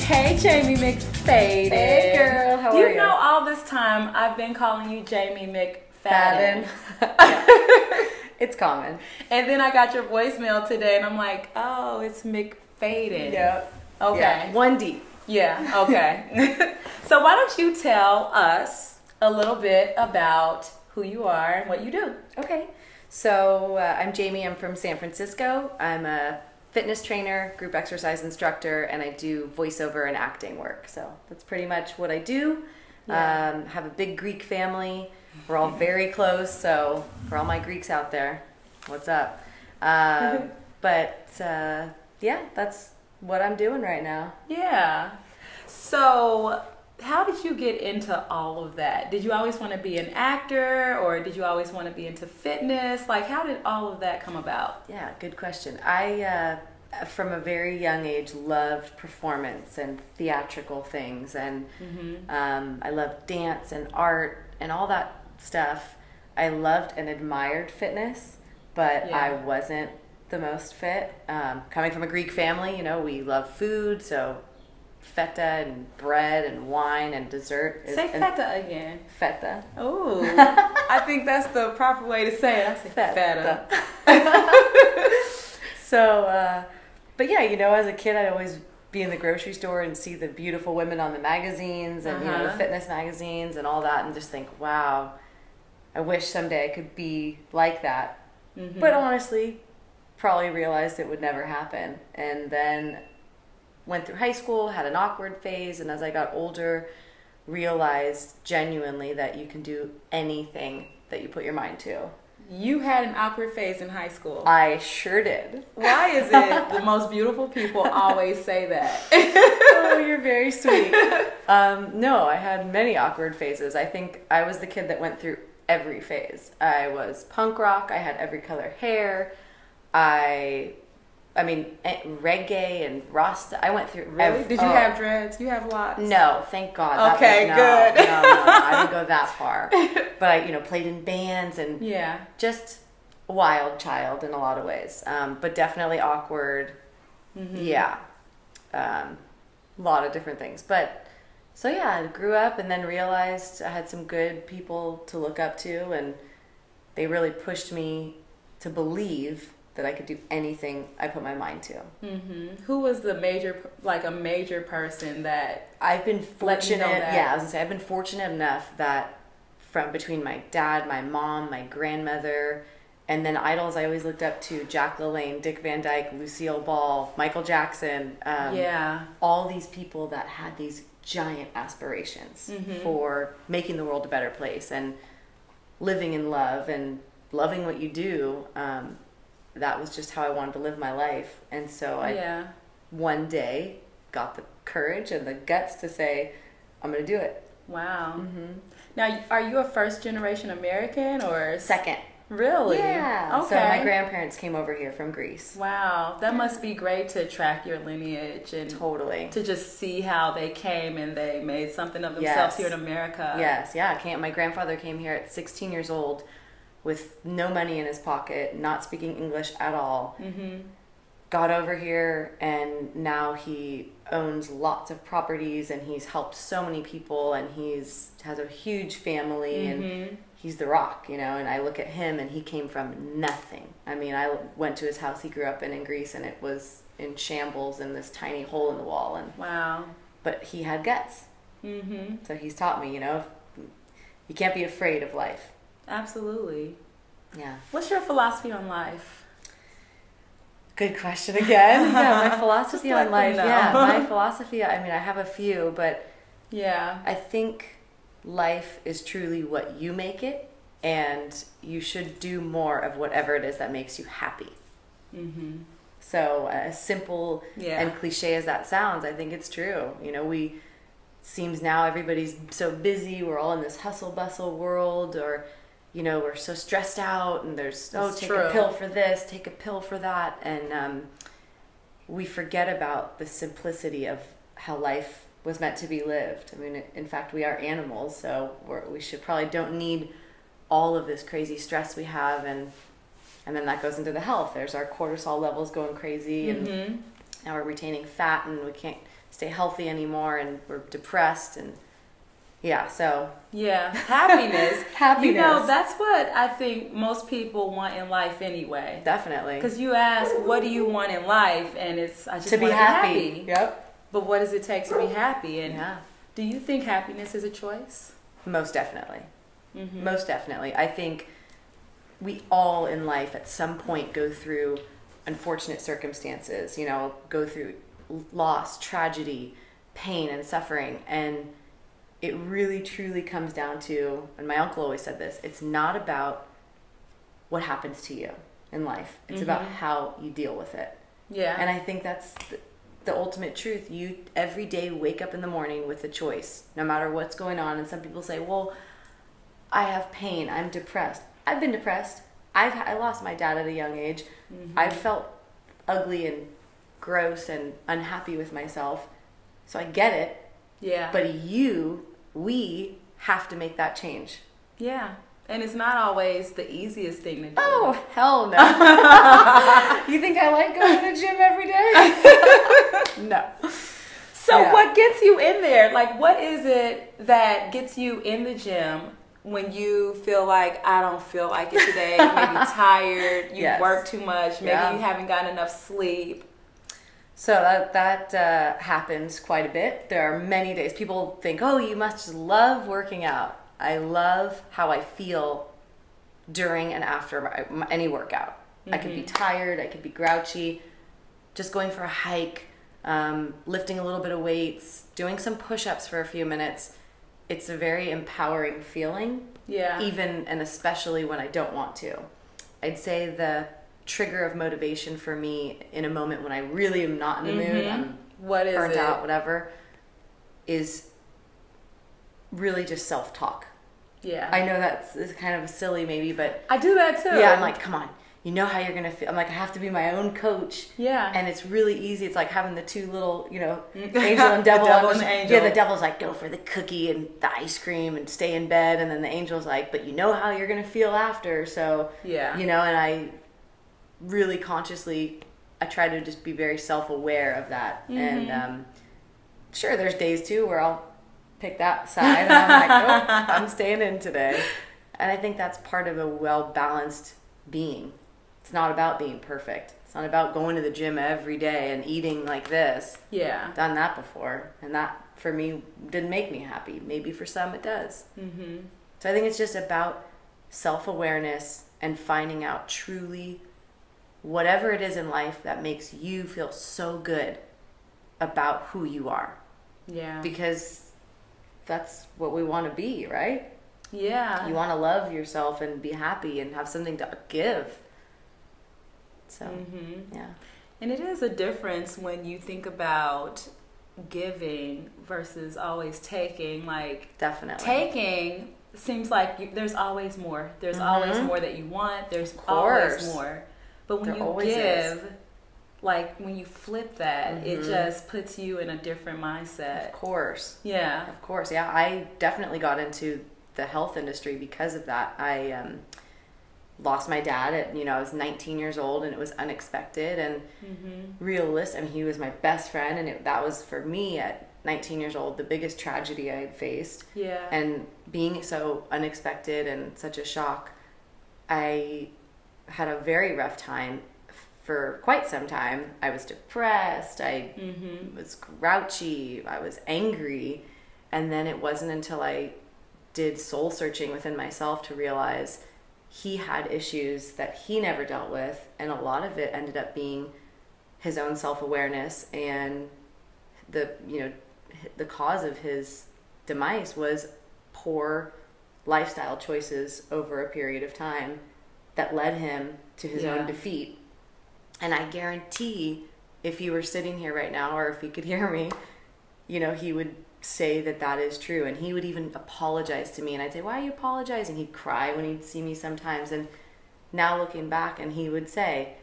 Hey, Jaime McFaden. Hey, girl. How are you? You know, all this time I've been calling you Jaime McFaden. It's common. And then I got your voicemail today, and I'm like, oh, it's McFaden. Yep. Okay. Yeah. 1D. Yeah. Okay. So why don't you tell us a little bit about who you are and what you do? Okay. So I'm Jaime. I'm from San Francisco. I'm a fitness trainer, group exercise instructor, and I do voiceover and acting work. So that's pretty much what I do. Yeah. Have a big Greek family. We're all very close. So for all my Greeks out there, what's up? Yeah, that's what I'm doing right now. Yeah. So how did you get into all of that? Did you always want to be an actor, or did you always want to be into fitness? Like, how did all of that come about? Yeah, good question. I, from a very young age, loved performance and theatrical things, and I loved dance and art and all that stuff. I loved and admired fitness, but I wasn't the most fit. Coming from a Greek family, you know, we love food, so feta and bread and wine and dessert. Say feta again. Feta. Oh, I think that's the proper way to say it. I say feta. So, but yeah, you know, as a kid, I'd always be in the grocery store and see the beautiful women on the magazines and, you know, the fitness magazines and all that, and just think, wow, I wish someday I could be like that. But honestly, probably realized it would never happen. And then went through high school, had an awkward phase, and as I got older, realized genuinely that you can do anything that you put your mind to. You had an awkward phase in high school. I sure did. Why is it the most beautiful people always say that? Oh, you're very sweet. No, I had many awkward phases. I think I was the kid that went through every phase. I was punk rock. I had every color hair. I mean, reggae and Rasta. I went through. Really? Did you have dreads? You have lots? No, thank God. Okay, good. No, I didn't go that far. But I, you know, played in bands and just a wild child in a lot of ways. But definitely awkward. Yeah, a lot of different things. But so yeah, I grew up and then realized I had some good people to look up to, and they really pushed me to believe that I could do anything I put my mind to. Who was the major person that I've been fortunate? Let you know that? Yeah, I was gonna say I've been fortunate enough that from between my dad, my mom, my grandmother, and then idols I always looked up to: Jack LaLanne, Dick Van Dyke, Lucille Ball, Michael Jackson. All these people that had these giant aspirations for making the world a better place and living in love and loving what you do. That was just how I wanted to live my life. And so I one day got the courage and the guts to say, I'm going to do it. Wow. Now, are you a first generation American or? Second. Really? Yeah. Okay. So my grandparents came over here from Greece. Wow. That must be great to track your lineage and totally to just see how they came and they made something of themselves here in America. Yes. Yeah. My grandfather came here at 16 years old with no money in his pocket, not speaking English at all. Got over here, and now he owns lots of properties, and he's helped so many people, and has a huge family, and he's the rock, you know. And I look at him, and he came from nothing. I mean, I went to his house he grew up in Greece, and it was in shambles in this tiny hole in the wall. And wow. But he had guts. So he's taught me, you know, you can't be afraid of life. Absolutely. Yeah. What's your philosophy on life? Good question again. Yeah, my philosophy on life. Yeah, my philosophy, I mean, I have a few, but yeah, I think life is truly what you make it, and you should do more of whatever it is that makes you happy. mm-hmm. So as simple and cliche as that sounds, I think it's true. You know, seems now everybody's so busy, we're all in this hustle bustle world, or you know, we're so stressed out, and there's take a pill for this, take a pill for that, and we forget about the simplicity of how life was meant to be lived. I mean, in fact, we are animals, so we should probably don't need all of this crazy stress we have, and then that goes into the health. There's our cortisol levels going crazy, and now we're retaining fat, and we can't stay healthy anymore, and we're depressed, and happiness. You know, that's what I think most people want in life anyway. Definitely. Because you ask, what do you want in life? And it's, I just want to be happy. Yep. But what does it take to be happy? And do you think happiness is a choice? Most definitely. Mm-hmm. Most definitely. I think we all in life at some point go through unfortunate circumstances, you know, go through loss, tragedy, pain, and suffering, and it really truly comes down to, and my uncle always said this, it's not about what happens to you in life. It's about how you deal with it. Yeah. And I think that's the ultimate truth. You every day wake up in the morning with a choice, no matter what's going on. And some people say, well, I have pain, I'm depressed. I've been depressed. I lost my dad at a young age. I've felt ugly and gross and unhappy with myself. So I get it. Yeah. But we have to make that change. Yeah. And it's not always the easiest thing to do. Oh, hell no. You think I like going to the gym every day? No. So what gets you in there? Like, what is it that gets you in the gym when you feel like, I don't feel like it today? Maybe tired, you work too much, maybe you haven't gotten enough sleep. So that happens quite a bit. There are many days. People think, oh, you must love working out. I love how I feel during and after any workout. I could be tired. I could be grouchy. Just going for a hike, lifting a little bit of weights, doing some push-ups for a few minutes. It's a very empowering feeling. Yeah. Even and especially when I don't want to. I'd say the trigger of motivation for me in a moment when I really am not in the mood, I'm burnt out, whatever, is really just self-talk. Yeah. I know that's kind of silly maybe, but I do that too. Yeah, I'm like, come on, you know how you're going to feel. I'm like, I have to be my own coach. Yeah. And it's really easy. It's like having the two little, you know, angel and devil. The devil and the angel. Yeah, the devil's like, go for the cookie and the ice cream and stay in bed. And then the angel's like, but you know how you're going to feel after. So, yeah. You know, and I really consciously, I try to just be very self-aware of that. And sure, there's days too where I'll pick that side and I'm like, oh, I'm staying in today. And I think that's part of a well-balanced being. It's not about being perfect. It's not about going to the gym every day and eating like this. Yeah. Done that before. And that, for me, didn't make me happy. Maybe for some it does. So I think it's just about self-awareness and finding out truly whatever it is in life that makes you feel so good about who you are. Yeah. Because that's what we want to be, right? Yeah. You want to love yourself and be happy and have something to give. So, yeah. And it is a difference when you think about giving versus always taking. Like, definitely. Taking seems like there's always more. There's always more that you want. There's always more. But when you give, like when you flip that, it just puts you in a different mindset. Of course. Yeah. Of course. Yeah. I definitely got into the health industry because of that. I lost my dad at, I was 19 years old, and it was unexpected and realistic. I mean, he was my best friend, and that was for me at 19 years old, the biggest tragedy I had faced. Yeah. And being so unexpected and such a shock, I had a very rough time for quite some time. I was depressed. I was grouchy. I was angry. And then it wasn't until I did soul searching within myself to realize he had issues that he never dealt with. And a lot of it ended up being his own self-awareness, and the cause of his demise was poor lifestyle choices over a period of time that led him to his own defeat. And I guarantee if he were sitting here right now, or if he could hear me, he would say that is true. And he would even apologize to me, and I'd say, why are you apologizing? He'd cry when he'd see me sometimes. And now looking back, and he would say,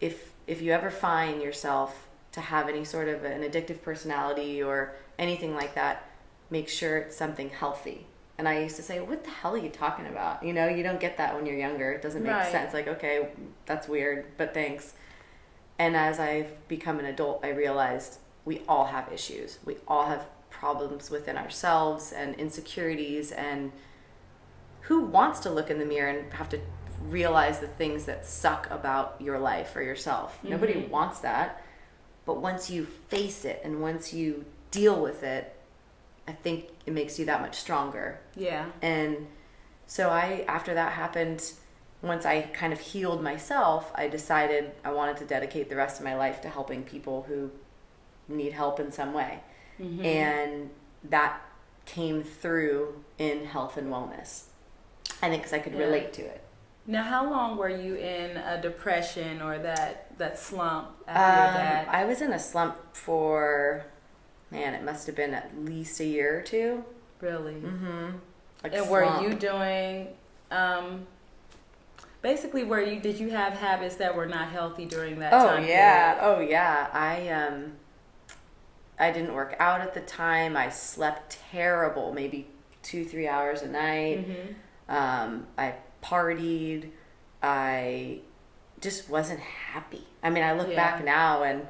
if you ever find yourself to have any sort of an addictive personality or anything like that, make sure it's something healthy. And I used to say, what the hell are you talking about? You don't get that when you're younger. It doesn't make sense. Like, okay, that's weird, but thanks. And as I've become an adult, I realized we all have issues. We all have problems within ourselves and insecurities. And who wants to look in the mirror and have to realize the things that suck about your life or yourself? Mm-hmm. Nobody wants that. But once you face it and once you deal with it, I think it makes you that much stronger. Yeah. And so after that happened, once I kind of healed myself, I decided I wanted to dedicate the rest of my life to helping people who need help in some way. Mm-hmm. And that came through in health and wellness. I think because I could relate to it. Now, how long were you in a depression or that slump after that? I was in a slump for, it must have been at least a year or two. Really? Mm-hmm. And were you doing, basically, did you have habits that were not healthy during that time period? Oh, yeah. I didn't work out at the time. I slept terrible, maybe 2-3 hours a night. Mm-hmm. I partied. I just wasn't happy. I mean, I look back now and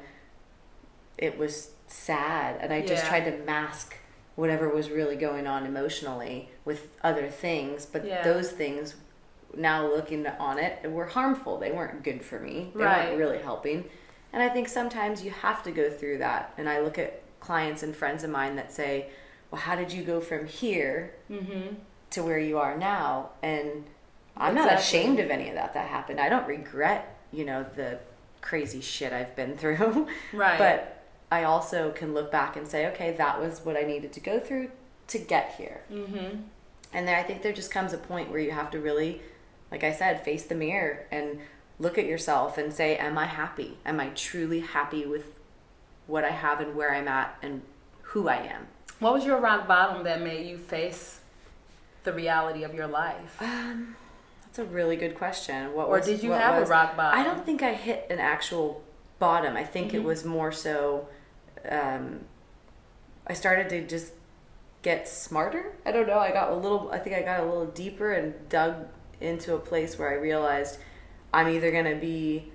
it was sad, and I just tried to mask whatever was really going on emotionally with other things, but those things, now looking on it, were harmful. They weren't good for me. They weren't really helping. And I think sometimes you have to go through that. And I look at clients and friends of mine that say, well, how did you go from here to where you are now? And I'm not ashamed of any of that happened. I don't regret, the crazy shit I've been through. Right. But I also can look back and say, okay, that was what I needed to go through to get here. Mm-hmm. And I think there just comes a point where you have to really, like I said, face the mirror and look at yourself and say, am I happy? Am I truly happy with what I have and where I'm at and who I am? What was your rock bottom that made you face the reality of your life? That's a really good question. Did you have a rock bottom? I don't think I hit an actual bottom. I think it was more so, I started to just get smarter. I don't know. I got a little deeper and dug into a place where I realized I'm either going to be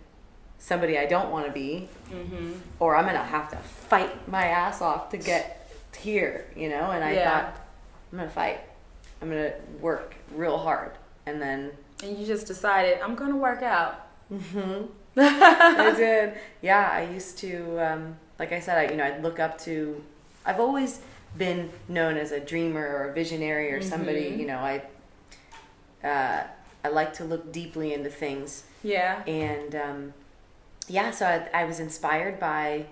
somebody I don't want to be, or I'm going to have to fight my ass off to get here, and I thought, I'm going to fight. I'm going to work real hard. And you just decided, I'm going to work out. I did. Yeah, I used to, like I said, I'd look up to, I've always been known as a dreamer or a visionary or somebody, I like to look deeply into things. Yeah. And, so I was inspired by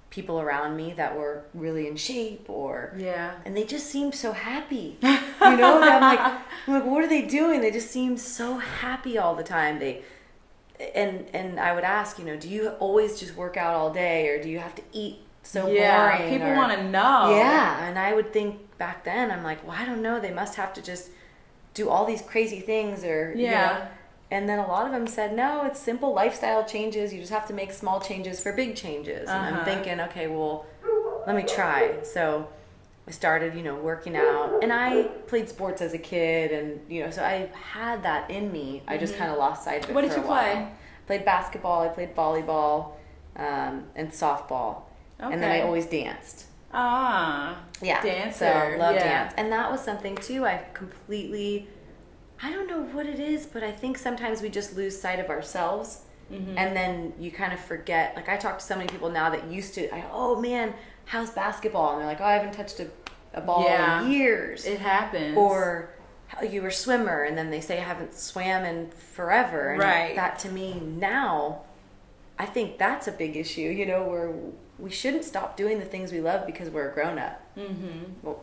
people around me that were really in shape and they just seemed so happy, I'm like, what are they doing? They just seem so happy all the time. And I would ask, do you always just work out all day, or do you have to eat so boring? People want to know. Yeah. And I would think back then, I'm like, well, I don't know. They must have to just do all these crazy things or, And then a lot of them said, no, it's simple lifestyle changes. You just have to make small changes for big changes. And I'm thinking, okay, well, let me try. So I started, working out. And I played sports as a kid. And, so I had that in me. I just kind of lost sight of it. What did you play? I played basketball. I played volleyball and softball. Okay. And then I always danced. Yeah. Dancer. So love dance. And that was something, too, I don't know what it is, but I think sometimes we just lose sight of ourselves, and then you kind of forget. Like, I talk to so many people now that used to, oh man, how's basketball? And they're like, oh, I haven't touched a ball in years. It happens. Or you were a swimmer, and then they say I haven't swam in forever. And that to me now I think that's a big issue, you know, where we shouldn't stop doing the things we love because we're a grown-up. Well,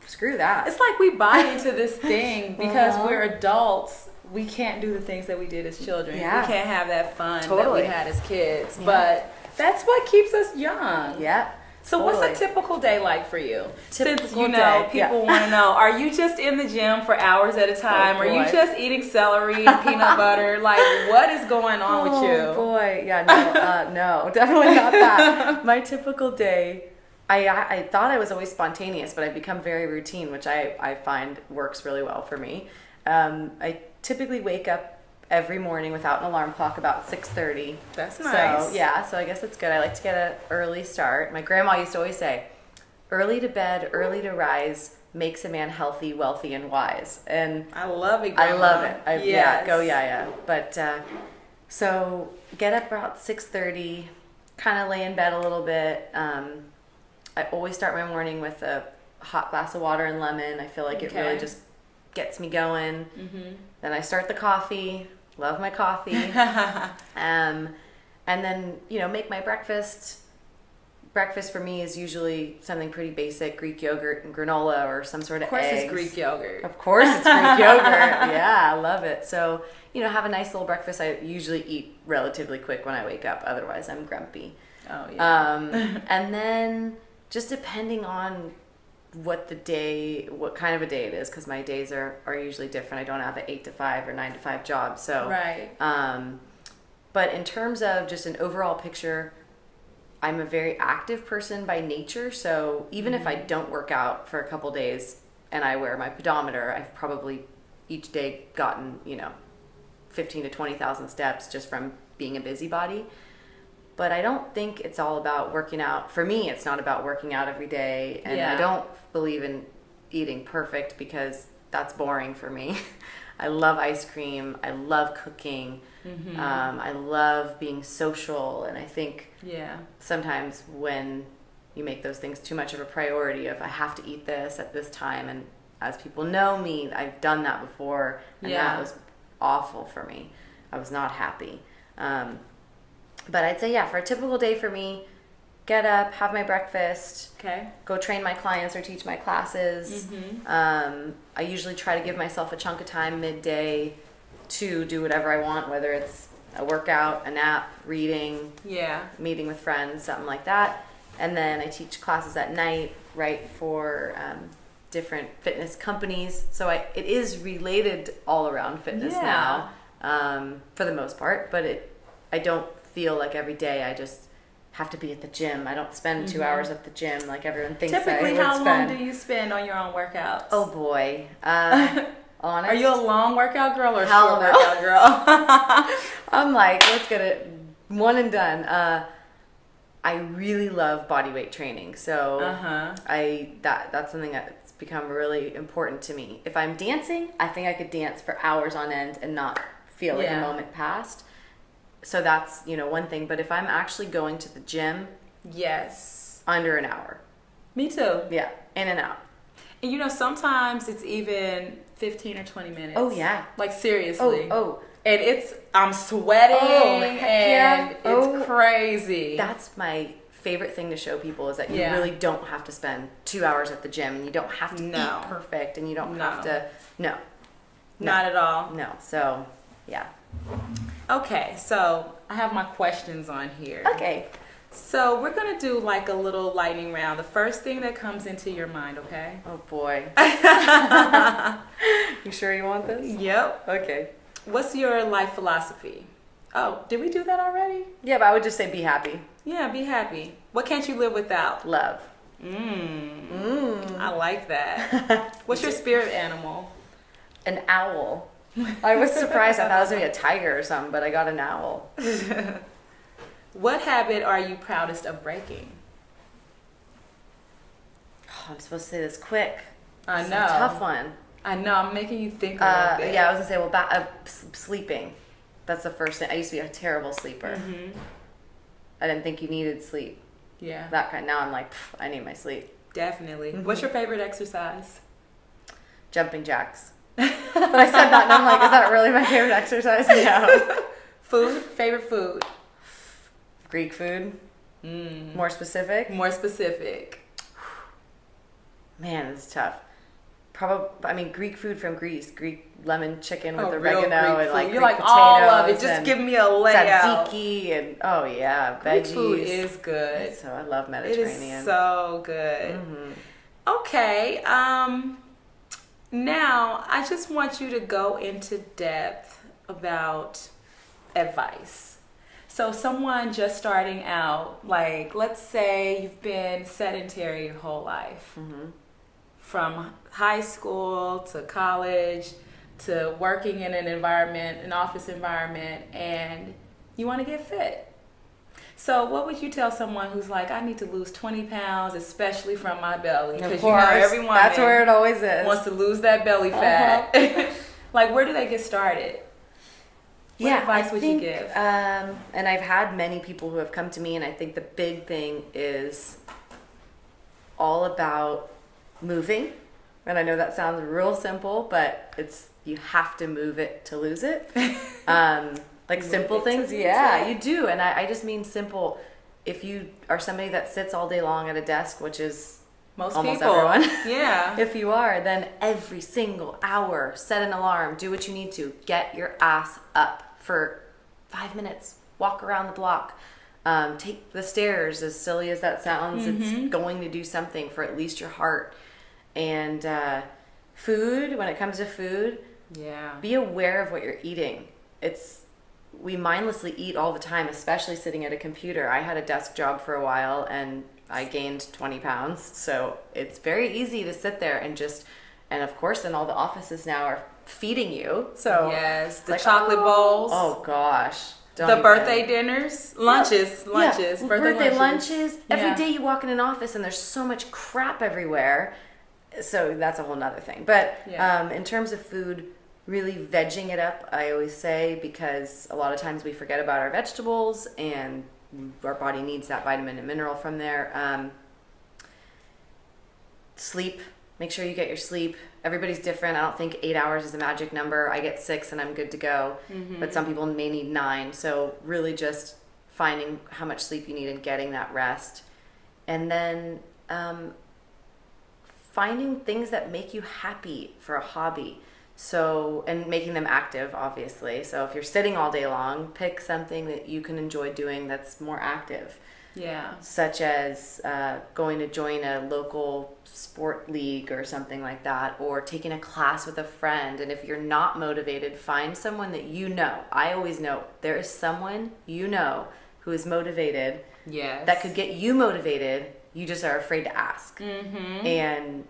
screw that. It's like we buy into this thing because we're adults. We can't do the things that we did as children. Yeah. We can't have that fun that Totally. we had as kids. Yeah. But that's what keeps us young. Yeah. So Totally. what's a typical day like for you? Since, Typical you know, day. people want to know, are you just in the gym for hours at a time? Oh, Are you boy. just eating celery and peanut butter? Like, what is going on with you? Oh, boy. Yeah, no, definitely not that. My typical day, I thought I was always spontaneous, but I've become very routine, which I find works really well for me. I typically wake up every morning without an alarm clock about 6:30. That's nice. So, yeah, so I guess it's good. I like to get an early start. My grandma used to always say, early to bed, early to rise makes a man healthy, wealthy, and wise. And I love it, Grandma. I love it. Yes. Yeah. But so get up about 6:30, kind of lay in bed a little bit. I always start my morning with a hot glass of water and lemon. I feel like it really just gets me going. Then I start the coffee. Love my coffee. And then, you know, make my breakfast. Breakfast for me is usually something pretty basic, Greek yogurt and granola or some sort of eggs. Of course it's Greek yogurt. Of course it's Greek yogurt. Yeah, I love it. So, you know, have a nice little breakfast. I usually eat relatively quick when I wake up. Otherwise, I'm grumpy. Oh, yeah. And then just depending on what kind of a day it is, because my days are usually different. I don't have an 8 to 5 or 9 to 5 job. So, right. But in terms of just an overall picture, I'm a very active person by nature. So even if I don't work out for a couple days and I wear my pedometer, I've probably each day gotten, 15 to 20,000 steps just from being a busybody. But I don't think it's all about working out. For me, it's not about working out every day. And I don't believe in eating perfect because that's boring for me. I love ice cream. I love cooking. I love being social. And I think sometimes when you make those things too much of a priority of I have to eat this at this time, and as people know me, I've done that before, and that was awful for me. I was not happy. But I'd say, for a typical day for me, get up, have my breakfast, go train my clients or teach my classes. I usually try to give myself a chunk of time midday to do whatever I want, whether it's a workout, a nap, reading, meeting with friends, something like that. And then I teach classes at night, for different fitness companies. So it is related all around fitness now, for the most part. But I don't feel like every day I just have to be at the gym. I don't spend 2 hours at the gym like everyone thinks I would spend. Typically, how long do you spend on your own workouts? Oh boy. Honest. Are you a long workout girl or a Hell short no. workout girl? I'm like, let's get it one and done. I really love body weight training. So that's something that's become really important to me. If I'm dancing, I think I could dance for hours on end and not feel like a moment passed. So that's, one thing. But if I'm actually going to the gym, under an hour. Me too. Yeah, in and out. And sometimes it's even 15 or 20 minutes. Oh, yeah. Like, seriously. Oh. And I'm sweating and it's Oh. crazy. That's my favorite thing to show people is that you really don't have to spend 2 hours at the gym, and you don't have to eat perfect, and you don't have to, Not at all. No. So, yeah. Okay, so I have my questions on here. Okay. So we're going to do like a little lightning round. The first thing that comes into your mind, okay? Oh, boy. You sure you want this? Yep. Okay. What's your life philosophy? Oh, did we do that already? Yeah, but I would just say be happy. Yeah, be happy. What can't you live without? Love. I like that. What's your spirit animal? An owl. I was surprised. I thought it was going to be a tiger or something, but I got an owl. What habit are you proudest of breaking? Oh, I'm supposed to say this quick. I It's know. a tough one. I know. I'm making you think a little bit. Yeah, I was going to say, sleeping. That's the first thing. I used to be a terrible sleeper. I didn't think you needed sleep. Yeah. That kind. Now I'm like, I need my sleep. Definitely. What's your favorite exercise? Jumping jacks. But I said that and I'm like, is that really my favorite exercise? No. Food? Favorite food? Greek food? More specific? More specific. Man, this is tough. Greek food from Greece. Greek lemon chicken with oregano and like You're Greek like potatoes all of it. Just give me a layout. Tzatziki and veggies. Greek food is good. So I love Mediterranean. It is so good. Mm-hmm. Okay. Now I just want you to go into depth about advice. So someone just starting out, like let's say you've been sedentary your whole life. Mm-hmm. From high school to college to working in an office environment, and you want to get fit. So what would you tell someone who's like, I need to lose 20 pounds, especially from my belly? Because everyone that's where it always is. Wants to lose that belly fat. Like, where do they get started? What advice would you give? And I've had many people who have come to me, and I think the big thing is all about moving. And I know that sounds real simple, but you have to move it to lose it. Like simple things. Yeah, you do. And I just mean simple. If you are somebody that sits all day long at a desk, which is almost people. Everyone. Yeah. If you are, then every single hour, set an alarm, do what you need to. Get your ass up for 5 minutes. Walk around the block. Take the stairs, as silly as that sounds. It's going to do something for at least your heart. And food, when it comes to food, be aware of what you're eating. We mindlessly eat all the time, especially sitting at a computer. I had a desk job for a while and I gained 20 pounds. So it's very easy to sit there and of course, then all the offices now are feeding you. So yes, the chocolate bowls. Oh gosh. The birthday dinners, lunches, birthday lunches. Every day you walk in an office and there's so much crap everywhere. So that's a whole nother thing. But in terms of food, really vegging it up, I always say, because a lot of times we forget about our vegetables and our body needs that vitamin and mineral from there. Sleep. Make sure you get your sleep. Everybody's different. I don't think 8 hours is a magic number. I get 6 and I'm good to go. But some people may need 9. So really just finding how much sleep you need and getting that rest. And then finding things that make you happy for a hobby. So, and making them active, obviously. So if you're sitting all day long, pick something that you can enjoy doing that's more active. Yeah. Such as going to join a local sport league or something like that, or taking a class with a friend. And if you're not motivated, find someone that you know. I always know there is someone you know who is motivated. Yes. That could get you motivated. You just are afraid to ask. And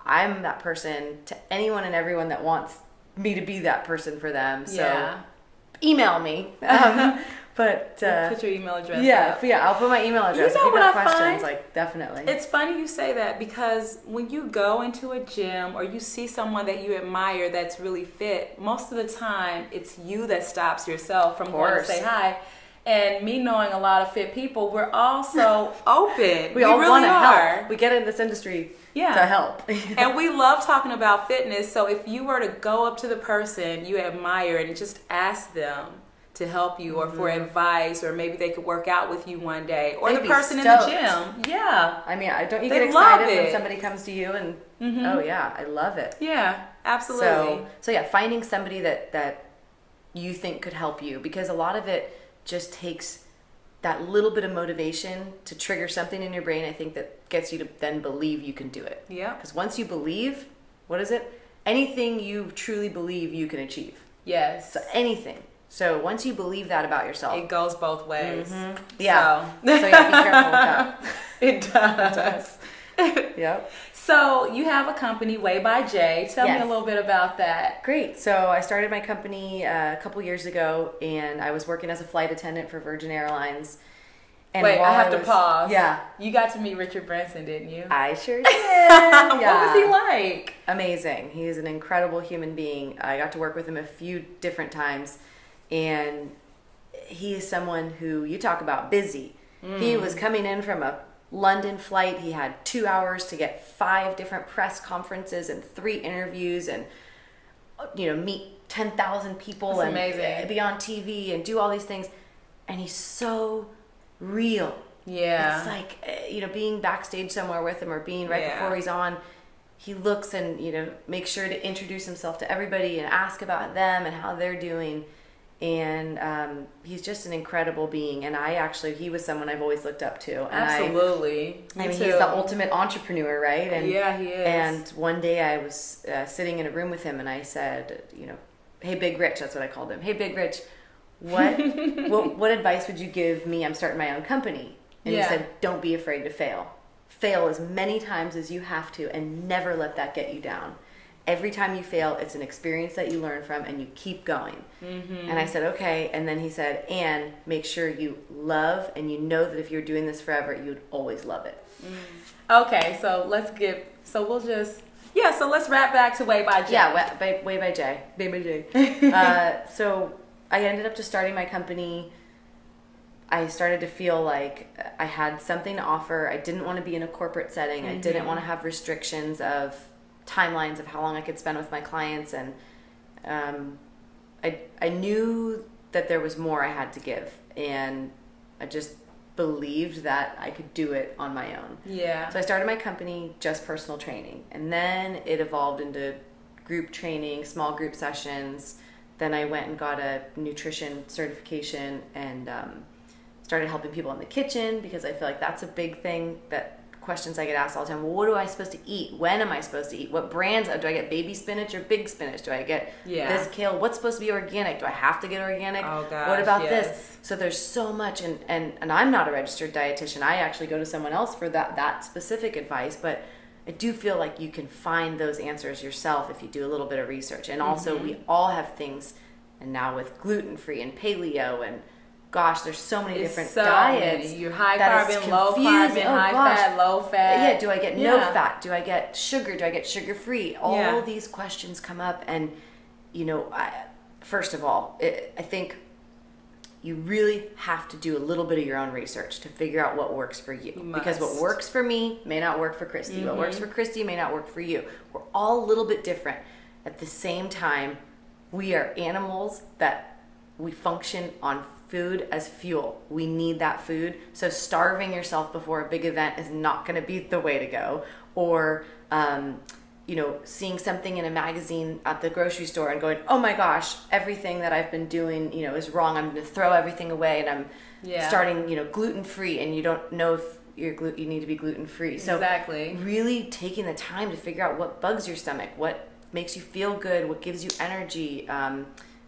I'm that person to anyone and everyone that wants me to be that person for them. So email me. But put your email address. I'll put my email address. You know if what you have I questions, find? Definitely. It's funny you say that, because when you go into a gym or you see someone that you admire that's really fit, most of the time it's you that stops yourself from going to say hi. And me knowing a lot of fit people, we're all so open. we all really want to are. help. We get in this industry to help. And we love talking about fitness. So if you were to go up to the person you admire and just ask them to help you or for advice, or maybe they could work out with you one day, or They'd the be person stoked. in the gym. Yeah. I mean, don't you They get love excited when it. somebody comes to you and, oh yeah, I love it. Yeah, absolutely. So yeah, finding somebody that you think could help you, because a lot of it just takes that little bit of motivation to trigger something in your brain, I think, that gets you to then believe you can do it. Yeah. Because once you believe, what is it? Anything you truly believe you can achieve. Yes. So anything. So once you believe that about yourself. It goes both ways. Yeah. So yeah, be careful with that. It does. Yep. So you have a company, Way by Jay. Tell me a little bit about that. Great. So I started my company a couple years ago, and I was working as a flight attendant for Virgin Airlines. And wait, I have to pause. Yeah. You got to meet Richard Branson, didn't you? I sure did. Yeah. What was he like? Amazing. He is an incredible human being. I got to work with him a few different times, and he is someone who, you talk about busy. He was coming in from a London flight. He had 2 hours to get 5 different press conferences and 3 interviews, and meet 10,000 people. That's and amazing. Be on TV and do all these things. And he's so real. Yeah. It's like, you know, being backstage somewhere with him or being right before he's on, he looks and, you know, makes sure to introduce himself to everybody and ask about them and how they're doing. And he's just an incredible being. And he was someone I've always looked up to. And Absolutely. I mean, he's the ultimate entrepreneur, right? And yeah, he is. And one day I was sitting in a room with him and I said, you know, hey, Big Rich, that's what I called him. Hey, Big Rich, what advice would you give me? I'm starting my own company. And he said, don't be afraid to fail. Fail as many times as you have to and never let that get you down. Every time you fail, it's an experience that you learn from and you keep going. Mm-hmm. And I said, okay. And then he said, and make sure you love and you know that if you're doing this forever, you'd always love it. Okay, so let's wrap back to Way by Jay. Yeah, Way by Jay. Way by Jay. So I ended up just starting my company. I started to feel like I had something to offer. I didn't want to be in a corporate setting. Mm-hmm. I didn't want to have restrictions of timelines of how long I could spend with my clients. And I knew that there was more I had to give. And I just believed that I could do it on my own. Yeah. So I started my company, Just Personal Training. And then it evolved into group training, small group sessions. Then I went and got a nutrition certification and started helping people in the kitchen because I feel like that's a big thing, that questions I get asked all the time. Well, what am I supposed to eat? When am I supposed to eat? What brands? Do I get baby spinach or big spinach? Do I get this kale? What's supposed to be organic? Do I have to get organic? Oh gosh, what about this? So there's so much, and I'm not a registered dietitian. I actually go to someone else for that specific advice, but I do feel like you can find those answers yourself if you do a little bit of research. And also we all have things, and now with gluten-free and paleo and gosh, there's so many different diets. You're high carbon, low carbon, high fat, low fat. Yeah, do I get no fat? Do I get sugar? Do I get sugar free? All these questions come up, and you know, first of all, I think you really have to do a little bit of your own research to figure out what works for you. Because what works for me may not work for Kristie. What works for Kristie may not work for you. We're all a little bit different. At the same time, we are animals that we function on food as fuel. We need that food. So starving yourself before a big event is not going to be the way to go. Or, you know, seeing something in a magazine at the grocery store and going, oh my gosh, everything that I've been doing, you know, is wrong. I'm going to throw everything away and I'm starting, you know, gluten-free, and you don't know if you need to be gluten-free. So really taking the time to figure out what bugs your stomach, what makes you feel good, what gives you energy.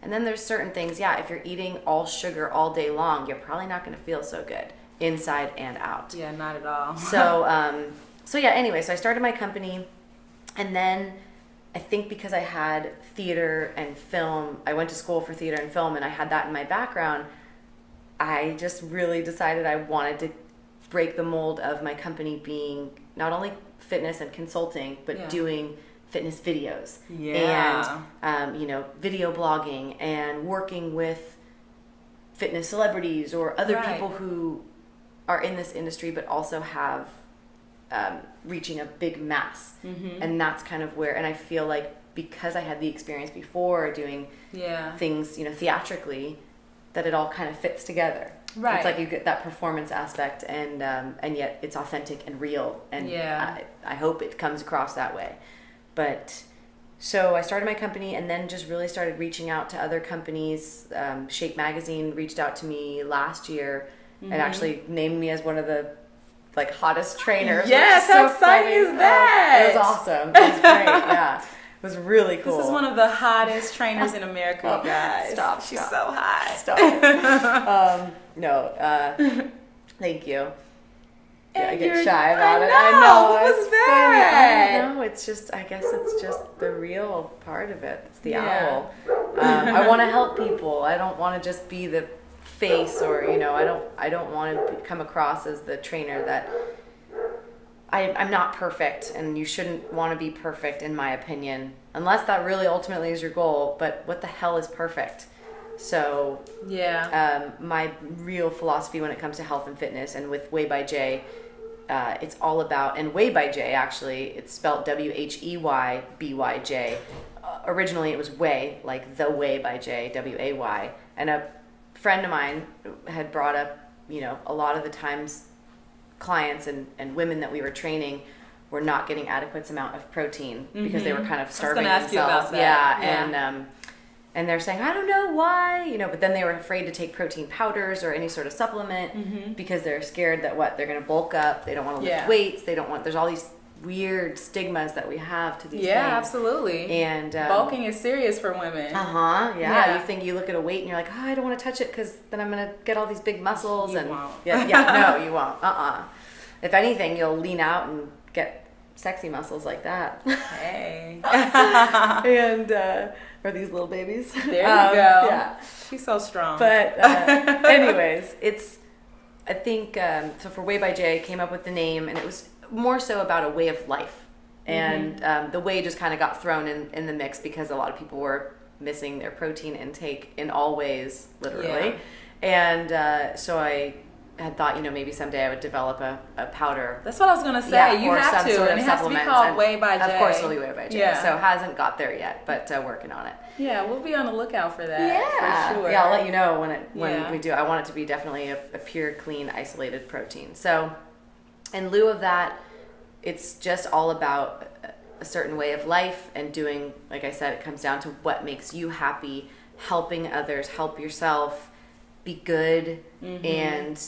And then there's certain things, if you're eating all sugar all day long, you're probably not going to feel so good inside and out. Yeah, not at all. Anyway, so I started my company, and then I think because I had theater and film, I went to school for theater and film, and I had that in my background, I just really decided I wanted to break the mold of my company being not only fitness and consulting, but doing fitness videos and you know, video blogging and working with fitness celebrities or other people who are in this industry but also have reaching a big mass. And that's kind of where, and I feel like because I had the experience before doing things, you know, theatrically, that it all kind of fits together. Right. It's like you get that performance aspect and yet it's authentic and real, and I hope it comes across that way. But so I started my company and then just really started reaching out to other companies. Shape Magazine reached out to me last year and actually named me as one of the like hottest trainers. Yes, how exciting is that? It was awesome. It was great. Yeah, it was really cool. This is one of the hottest trainers in America, you guys. Stop. She's so hot. Stop. Thank you. I get shy about it. I know. What was that? I know. It's just, I guess it's just the real part of it. It's the owl. I want to help people. I don't want to just be the face, or, you know, I don't want to come across as the trainer that I'm not perfect, and you shouldn't want to be perfect, in my opinion, unless that really ultimately is your goal. But what the hell is perfect? So my real philosophy when it comes to health and fitness, and with Way by Jay, it's all about, and Way by Jay, actually, it's spelled WHEYBYJ. Originally it was Way, like the Way by Jay, WAY. And a friend of mine had brought up you know, a lot of the times clients and women that we were training were not getting adequate amount of protein because they were kind of starving themselves. You about that. Yeah. And they're saying, I don't know why, you know, but then they were afraid to take protein powders or any sort of supplement because they're scared that they're going to bulk up. They don't want to lift weights. There's all these weird stigmas that we have to these things. Yeah, absolutely. And bulking is serious for women. Yeah. You look at a weight and you're like, oh, I don't want to touch it because then I'm going to get all these big muscles. You won't. No, you won't. If anything, you'll lean out and get sexy muscles like that. Hey. And or these little babies. There you go. Yeah. She's so strong. But anyways, I think, so for Way by Jay, came up with the name, and it was more so about a way of life. And the way just kind of got thrown in the mix because a lot of people were missing their protein intake in all ways, literally. And so I had thought, you know, maybe someday I would develop a powder. That's what I was going to say. You have to. Sort of and it has to be called Way by Jay. Of course it'll be Way by Jay. Yeah. So hasn't got there yet, but working on it. Yeah, we'll be on the lookout for that. Yeah. For sure. Yeah, I'll let you know when we do. I want it to be definitely a pure, clean, isolated protein. So in lieu of that, it's just all about a certain way of life and doing, like I said, it comes down to what makes you happy, helping others, help yourself, be good, and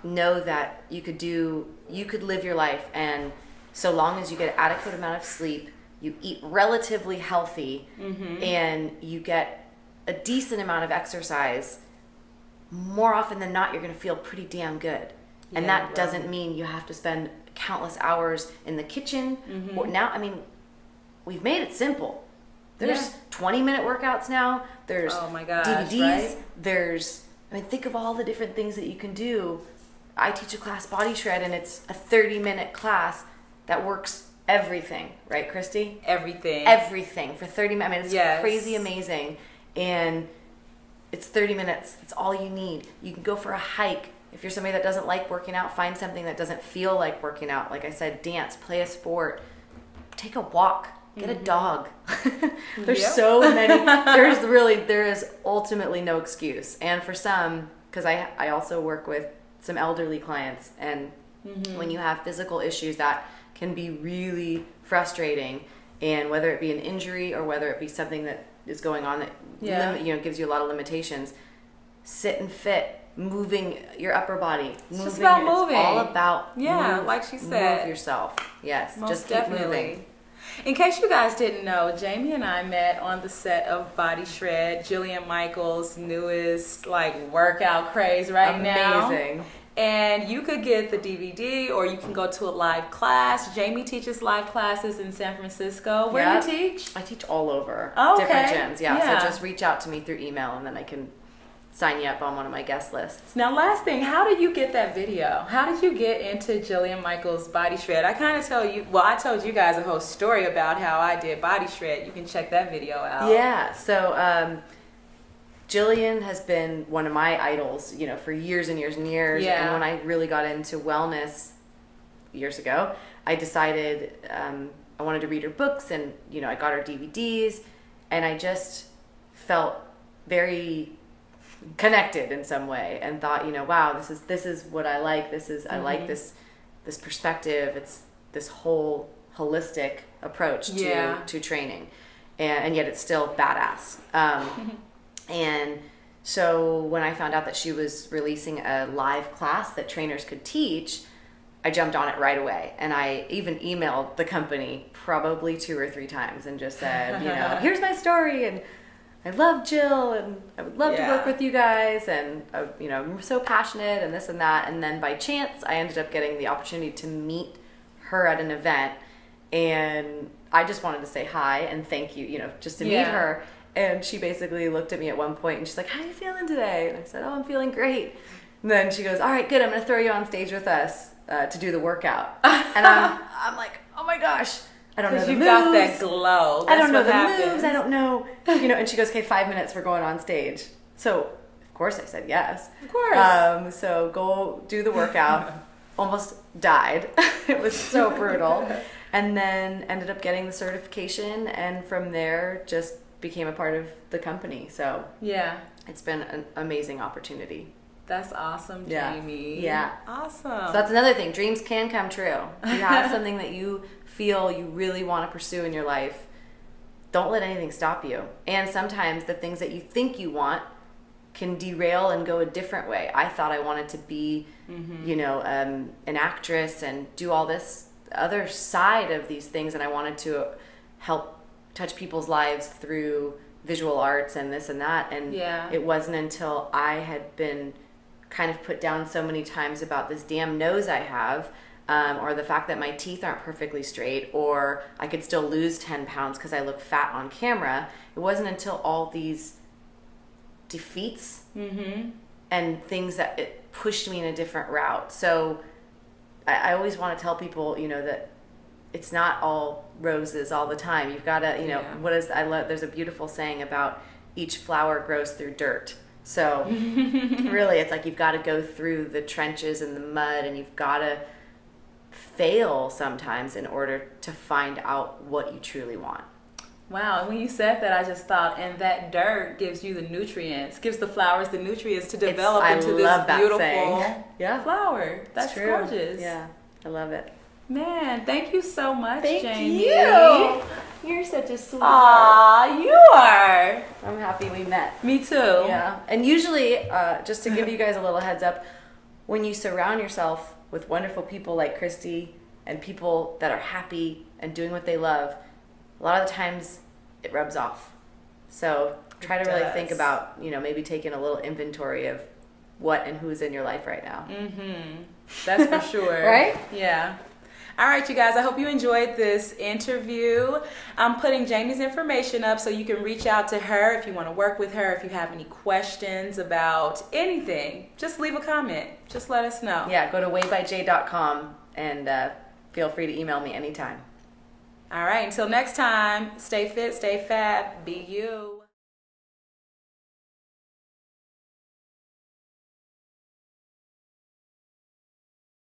know that you could live your life, and so long as you get an adequate amount of sleep, you eat relatively healthy, and you get a decent amount of exercise, more often than not, you're going to feel pretty damn good. And that doesn't mean you have to spend countless hours in the kitchen. Or now, I mean, we've made it simple. There's 20-minute workouts now. There's DVDs. Right? There's, I mean, think of all the different things that you can do. I teach a class, Body Shred, and it's a 30-minute class that works everything. Right, Kristie? Everything for 30 minutes. I mean, it's crazy amazing. And it's 30 minutes. It's all you need. You can go for a hike. If you're somebody that doesn't like working out, find something that doesn't feel like working out. Like I said, dance, play a sport, take a walk, get a dog. There's so many. There is ultimately no excuse. And for some, because I also work with some elderly clients, and when you have physical issues, that can be really frustrating. And whether it be an injury or whether it be something that is going on that gives you a lot of limitations, sit and fit. Moving your upper body. It's just about moving. It's all about like she said. Move yourself. Yes. Most just keep definitely. Moving. In case you guys didn't know, Jamie and I met on the set of Body Shred, Jillian Michaels' newest workout craze now. Amazing. And you could get the DVD or you can go to a live class. Jamie teaches live classes in San Francisco. Where do you teach? I teach all over. Oh, different gyms. Yeah. So just reach out to me through email and then I can sign you up on one of my guest lists. Now, last thing, how did you get that video? How did you get into Jillian Michaels' Body Shred? I told you guys a whole story about how I did Body Shred. You can check that video out. Yeah, so Jillian has been one of my idols, for years and years and years. Yeah. And when I really got into wellness years ago, I decided I wanted to read her books, and I got her DVDs, and I just felt very connected in some way and thought, wow, this is what I like. I like this perspective. It's this whole holistic approach to training, and yet it's still badass. And so when I found out that she was releasing a live class that trainers could teach, I jumped on it right away. And I even emailed the company probably 2 or 3 times and just said, here's my story, and I love Jill, and I would love to work with you guys, and I'm so passionate, and this and that. And then by chance, I ended up getting the opportunity to meet her at an event, and I just wanted to say hi and thank you, just to meet her. And she basically looked at me at one point, and she's like, "How are you feeling today?" And I said, "Oh, I'm feeling great." And then she goes, "All right, good. I'm going to throw you on stage with us to do the workout." And I'm like, "Oh my gosh." I don't know the moves. You've got that glow. I don't know the moves. I don't know, and she goes, "Okay, 5 minutes. We're going on stage." So, of course, I said yes. Of course. So go do the workout. Almost died. It was so brutal. And then ended up getting the certification, and from there just became a part of the company. So yeah, it's been an amazing opportunity. That's awesome, Jamie. Yeah. Awesome. So that's another thing. Dreams can come true. You have something that you feel you really want to pursue in your life. Don't let anything stop you. And sometimes the things that you think you want can derail and go a different way. I thought I wanted to be, an actress and do all this other side of these things, and I wanted to help touch people's lives through visual arts and this and that. And it wasn't until I had been kind of put down so many times about this damn nose I have, or the fact that my teeth aren't perfectly straight, or I could still lose 10 pounds because I look fat on camera. It wasn't until all these defeats and things that it pushed me in a different route. So I always want to tell people, that it's not all roses all the time. You've got to, there's a beautiful saying about each flower grows through dirt. So really, it's like you've got to go through the trenches and the mud, and you've got to fail sometimes in order to find out what you truly want. Wow, and when you said that, I just thought, and that dirt gives you the nutrients, gives the flowers the nutrients to develop into this beautiful flower. That's true. Gorgeous. Yeah, I love it. Man, thank you so much, Jamie. Thank you. You're such a sweetheart. Aw, you are. I'm happy we met. Me too. Yeah. And usually, just to give you guys a little heads up, when you surround yourself with wonderful people like Kristie and people that are happy and doing what they love, a lot of the times it rubs off. So try to really think about, maybe taking a little inventory of what and who's in your life right now. That's for sure. Right? Yeah. All right, you guys, I hope you enjoyed this interview. I'm putting Jamie's information up so you can reach out to her if you want to work with her, if you have any questions about anything. Just leave a comment. Just let us know. Yeah, go to waybyj.com and feel free to email me anytime. All right, until next time, stay fit, stay fab, be you.